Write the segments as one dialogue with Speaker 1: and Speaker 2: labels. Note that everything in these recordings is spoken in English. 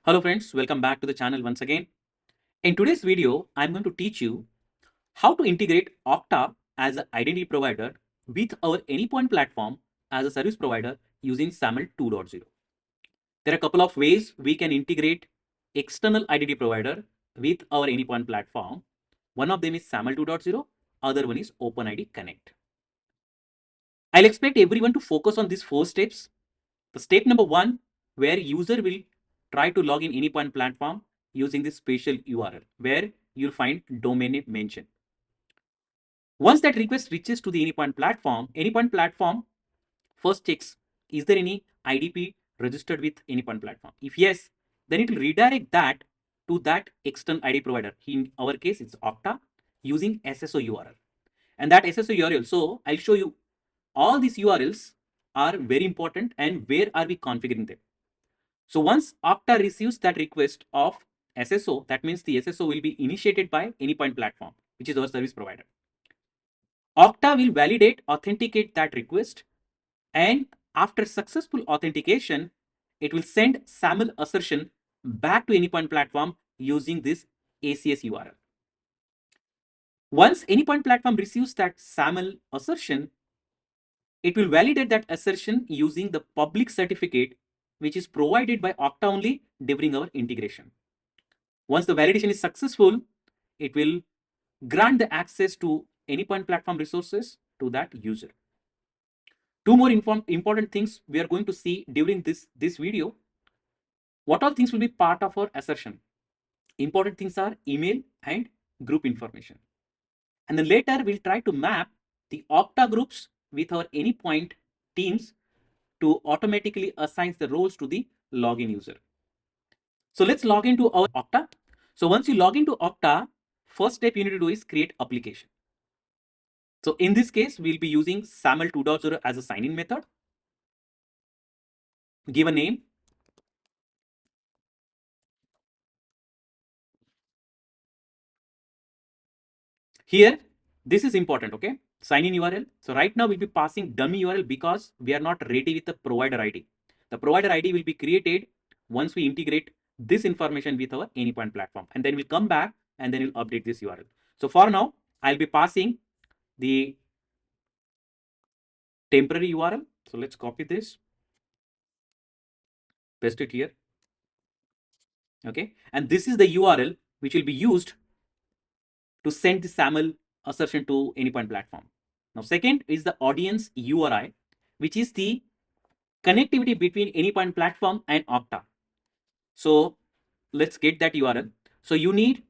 Speaker 1: Hello friends, welcome back to the channel once again. In today's video, I'm going to teach you how to integrate Okta as an identity provider with our Anypoint platform as a service provider using SAML 2.0. There are a couple of ways we can integrate external identity provider with our Anypoint platform. One of them is SAML 2.0, other one is OpenID Connect. I'll expect everyone to focus on these four steps. The step number one, where user will try to log in Anypoint platform using this special URL where you'll find domain name mentioned. Once that request reaches to the Anypoint platform first checks, is there any IDP registered with Anypoint platform? If yes, then it will redirect that to that external ID provider. In our case, it's Okta using SSO URL. And that SSO URL, so I'll show you all these URLs are very important and where are we configuring them. So once Okta receives that request of SSO, that means the SSO will be initiated by Anypoint platform, which is our service provider. Okta will validate, authenticate that request, and after successful authentication, it will send SAML assertion back to Anypoint platform using this ACS URL. Once Anypoint platform receives that SAML assertion, it will validate that assertion using the public certificate, which is provided by Okta only during our integration. Once the validation is successful, it will grant the access to Anypoint platform resources to that user. Two more important things we are going to see during this video. What all things will be part of our assertion? Important things are email and group information. And then later we'll try to map the Okta groups with our Anypoint teams to automatically assign the roles to the login user. So let's log into our Okta. So once you log into Okta, first step you need to do is create application. So in this case, we'll be using SAML 2.0 as a sign-in method. Give a name. Here, this is important, okay? Sign-in URL. So right now we'll be passing dummy URL because we are not ready with the provider ID. The provider ID will be created once we integrate this information with our Anypoint platform. And then we'll come back and then we'll update this URL. So for now, I'll be passing the temporary URL. So let's copy this, paste it here. Okay. And this is the URL which will be used to send the SAML assertion to Anypoint platform. Now, second is the audience URI, which is the connectivity between Anypoint platform and Okta. So let's get that URL. So you need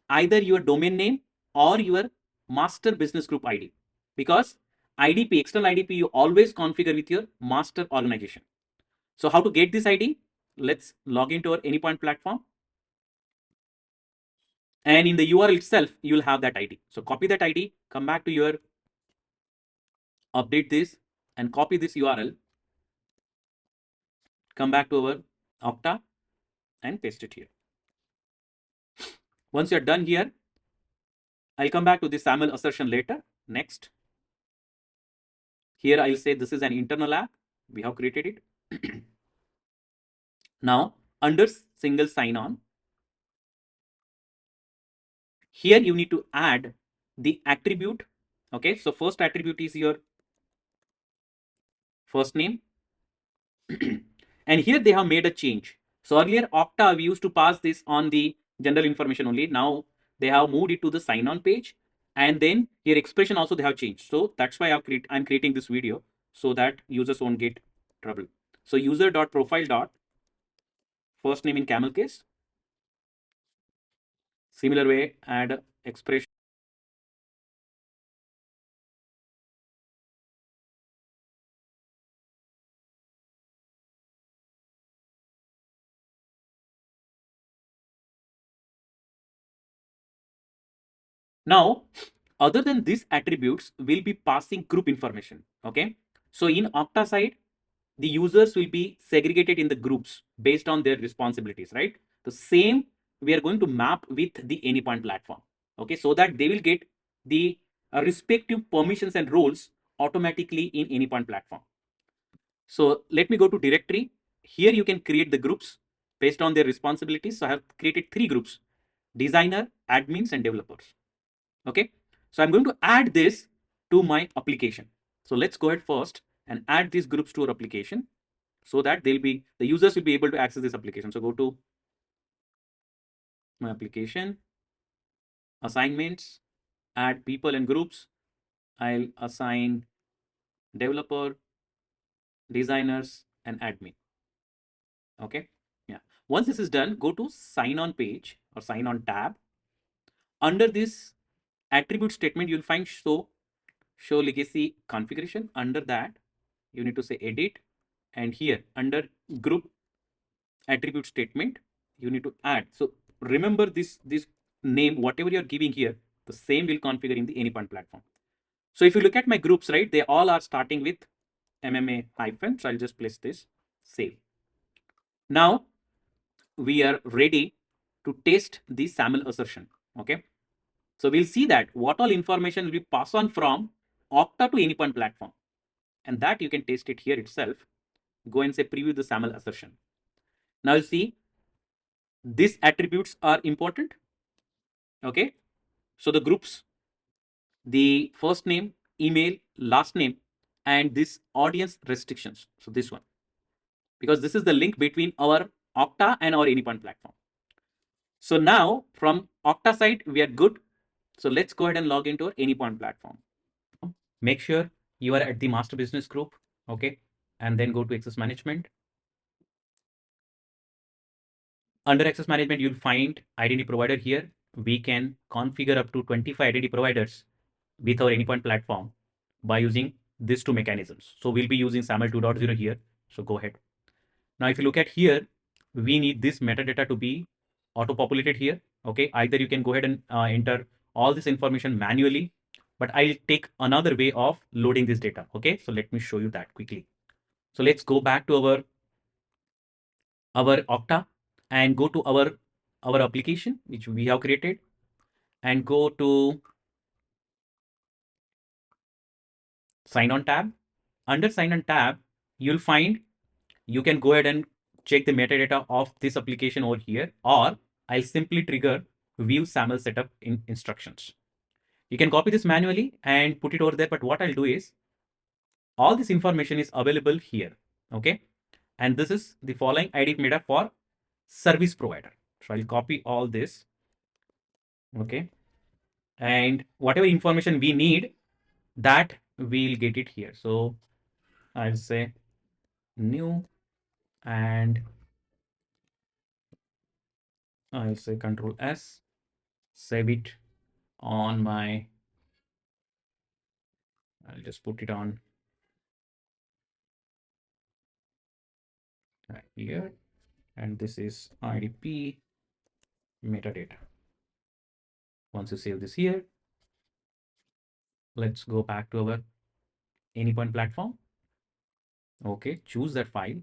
Speaker 1: either your domain name or your master business group ID, because IDP, external IDP, you always configure with your master organization. So how to get this ID? Let's log into our Anypoint platform. And in the URL itself, you'll have that ID. So copy that ID, come back to your update this and copy this URL, come back to our Okta and paste it here. Once you're done here, I'll come back to the SAML assertion later. Next. Here I'll say this is an internal app. We have created it. Now, under single sign-on, here you need to add the attribute. Okay, so first attribute is your first name. And here they have made a change. So earlier Okta, we used to pass this on the general information only. Now they have moved it to the sign-on page. And then here expression also they have changed. So that's why I'm creating this video so that users won't get trouble. So user.profile. First name in camel case. Similar way, add expression. Now, other than these attributes, we'll be passing group information. Okay. So in Okta side, the users will be segregated in the groups based on their responsibilities, right? The same we are going to map with the Anypoint platform. Okay. So that they will get the respective permissions and roles automatically in Anypoint platform. So let me go to directory. Here you can create the groups. based on their responsibilities. So I have created 3 groups: designer, admins, and developers. Okay. So I'm going to add this to my application. So let's go ahead first and add these groups to our application so that the users will be able to access this application. So go to my application, assignments, add people and groups. I'll assign developer, designers, and admin. Okay. Yeah. Once this is done, go to sign on page or sign on tab. Under this attribute statement, you'll find show legacy configuration. Under that, you need to say edit, and here under group attribute statement, you need to add. So remember this name, whatever you're giving here, the same will configure in the Anypoint platform. So if you look at my groups, right, they all are starting with MMA hyphen. So I'll just place this, save. Now we are ready to test the SAML assertion. Okay. So we'll see that what all information will be passed on from Okta to Anypoint platform. And that you can test it here itself. Go and say preview the SAML assertion. Now you see these attributes are important. Okay. So the groups, the first name, email, last name, and this audience restrictions. So this one, because this is the link between our Okta and our Anypoint platform. So now from Okta side, we are good. So let's go ahead and log into our Anypoint platform. Make sure you are at the master business group. Okay. And then go to access management. Under access management, you'll find identity provider here. We can configure up to 25 identity providers with our Anypoint platform by using these 2 mechanisms. So we'll be using SAML 2.0 here. So go ahead. Now, if you look at here, we need this metadata to be auto-populated here. Okay, either you can go ahead and enter all this information manually, but I'll take another way of loading this data. Okay, so let me show you that quickly. So let's go back to our Okta and go to our application which we have created and go to sign on tab. Under sign on tab, you'll find you can go ahead and check the metadata of this application over here, or I'll simply trigger view SAML setup in instructions. You can copy this manually and put it over there, but what I'll do is all this information is available here. Okay. And this is the following ID meta for service provider. So I'll copy all this. Okay. And whatever information we need, that we'll get it here. So I'll say new and I'll say Control S, save it on my, I'll just put it on right here. And this is IDP metadata. Once you save this here, let's go back to our Anypoint platform. Okay, choose that file.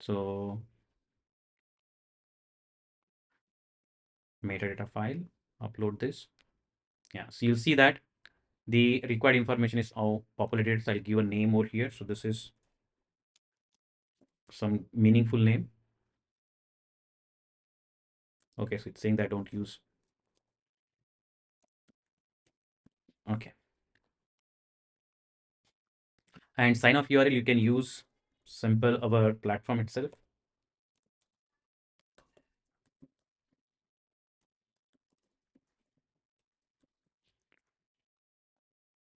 Speaker 1: So metadata file, upload this. Yeah, so you'll see that the required information is all populated. So I'll give a name over here. So this is some meaningful name. Okay, so it's saying that I don't use. Okay. And sign off URL, you can use simple our platform itself.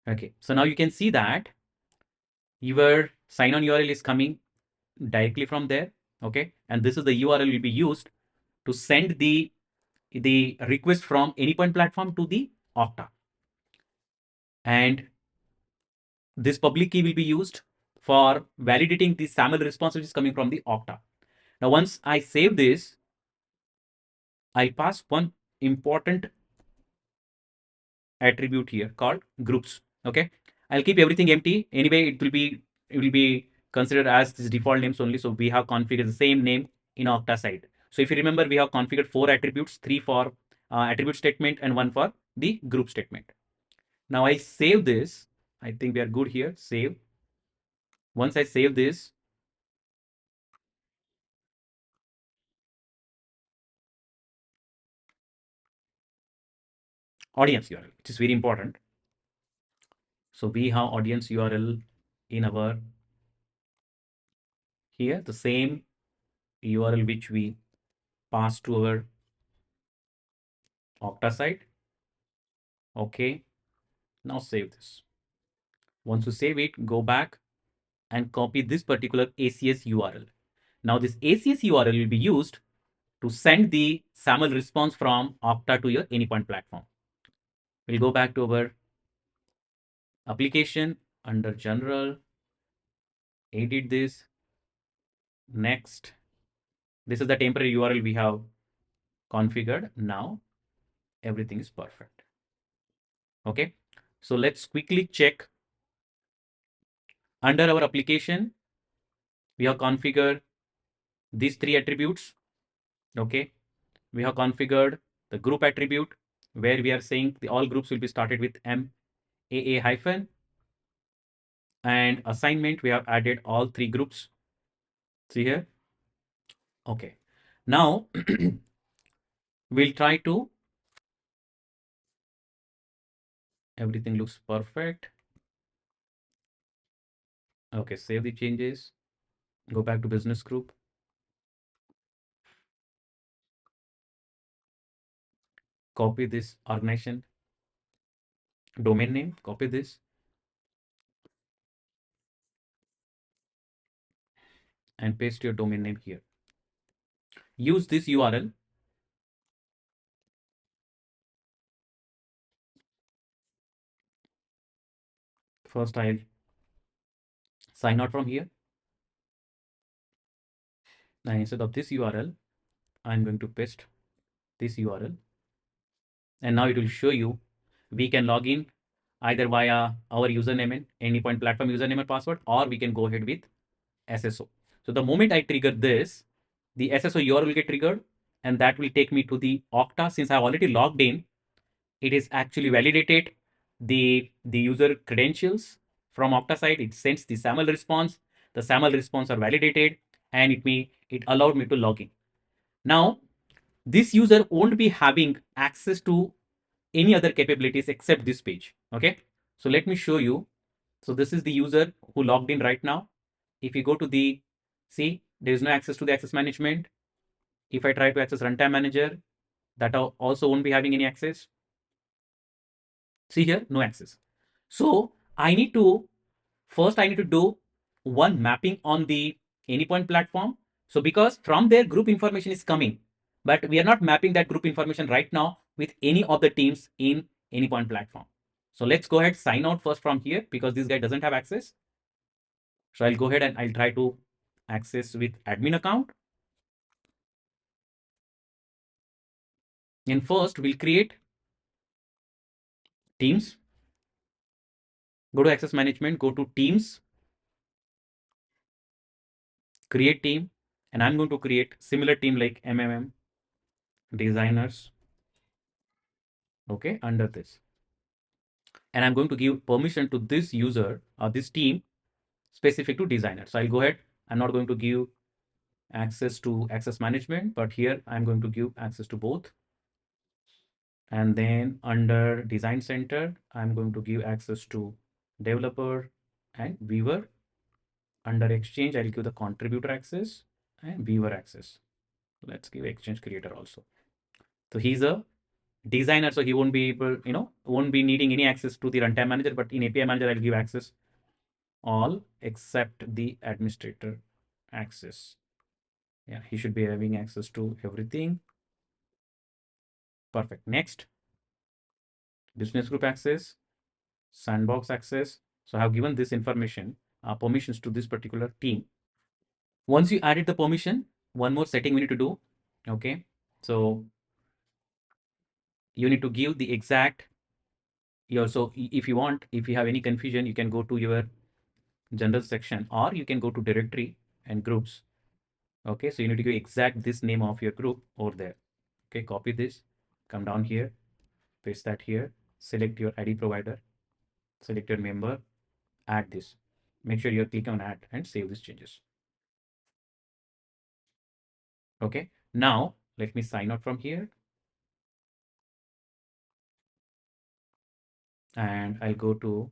Speaker 1: Okay, so now you can see that your sign on URL is coming directly from there. Okay, and this is the URL will be used to send the request from Anypoint platform to the Okta. And this public key will be used for validating the SAML response which is coming from the Okta. Now, once I save this, I'll pass one important attribute here called groups. Okay, I'll keep everything empty. Anyway, it will be considered as this default names only. So we have configured the same name in Okta side. So if you remember, we have configured 4 attributes, 3 for attribute statement and 1 for the group statement. Now I save this. I think we are good here. Save. Once I save this, audience URL, which is very important. So we have audience URL in our here, the same URL which we pass to our Okta site. Okay, now save this. Once you save it, go back and copy this particular ACS URL. Now this ACS URL will be used to send the SAML response from Okta to your Anypoint platform. We'll go back to our application under general, edit this, next. This is the temporary URL we have configured. Now everything is perfect. Okay, so let's quickly check. Under our application, we have configured these three attributes. Okay, we have configured the group attribute where we are saying the all groups will be started with MAA hyphen, and assignment we have added all three groups. See here. Okay, now we'll try to, everything looks perfect. Okay, save the changes, go back to business group, copy this organization domain name, copy this and paste your domain name here. Use this URL. First, I'll sign out from here. And instead of this URL, I'm going to paste this URL. And now it will show you we can log in either via our username and Anypoint platform username and password, or we can go ahead with SSO. So the moment I trigger this, the SSO URL will get triggered, and that will take me to the Okta. Since I've already logged in, it is actually validated the user credentials from Okta side. It sends the SAML response. The SAML response are validated, and it allowed me to log in. Now, this user won't be having access to any other capabilities except this page. Okay, so let me show you. So this is the user who logged in right now. If you go to the, see, there is no access to the access management. If I try to access runtime manager, that also won't be having any access. See here, no access. So I need to, first I need to do one mapping on the Anypoint platform. So because from there group information is coming, but we are not mapping that group information right now with any of the teams in Anypoint platform. So let's go ahead, sign out first from here because this guy doesn't have access. So I'll go ahead and I'll try to access with admin account. And first we'll create teams. Go to access management, go to teams, create team, and I'm going to create similar team like MMM designers. Okay, under this. And I'm going to give permission to this user or this team specific to designer. So I'll go ahead. I'm not going to give access to access management, but here I'm going to give access to both. And then under design center, I'm going to give access to developer and viewer. Under exchange, I'll give the contributor access and viewer access. Let's give exchange creator also. So he's a designer, so he won't be able, won't be needing any access to the runtime manager, but in API manager, I'll give access all except the administrator access. Yeah, he should be having access to everything. Perfect. Next, business group access, sandbox access. So I have given this information, permissions to this particular team. Once you added the permission, one more setting we need to do. Okay, so you need to give the exact. You also, if you want, if you have any confusion, you can go to your general section, or you can go to directory and groups. Okay, so you need to give exact this name of your group over there. Okay, copy this, come down here, paste that here, select your ID provider, select your member, add this. Make sure you click on add and save these changes. Okay, now let me sign out from here. and I'll go to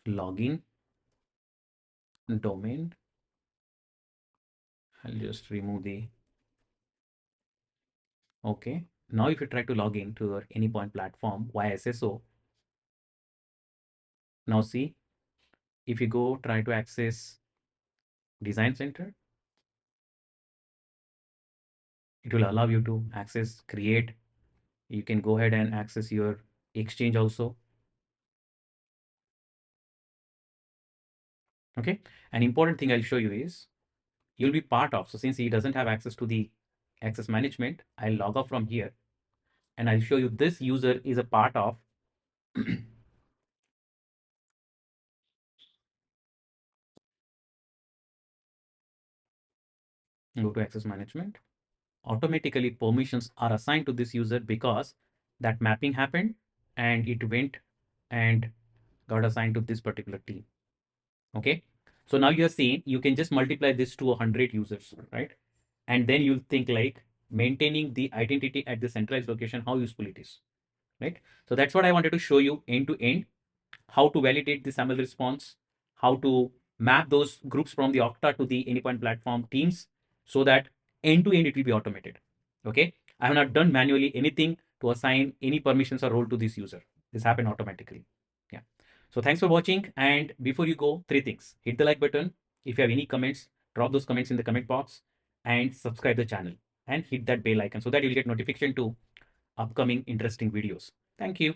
Speaker 1: login, domain. I'll just remove the, okay. Now if you try to log in to your Anypoint platform via SSO, now see, if you go try to access Design Center, it will allow you to access, create. You can go ahead and access your Exchange also. Okay. An important thing I'll show you is you'll be part of. So since he doesn't have access to the access management, I'll log off from here and I'll show you this user is a part of go to access management. Automatically permissions are assigned to this user because that mapping happened and it went and got assigned to this particular team. Okay. So now you're seeing you can just multiply this to 100 users, right? And then you'll think like maintaining the identity at the centralized location, how useful it is, right? So that's what I wanted to show you end to end, how to validate the SAML response, how to map those groups from the Okta to the Anypoint platform teams so that end to end it will be automated. Okay. I have not done manually anything to assign any permissions or role to this user. This happened automatically. Yeah. So thanks for watching. And before you go, three things. Hit the like button. If you have any comments, drop those comments in the comment box and subscribe the channel and hit that bell icon so that you'll get notification to upcoming interesting videos. Thank you.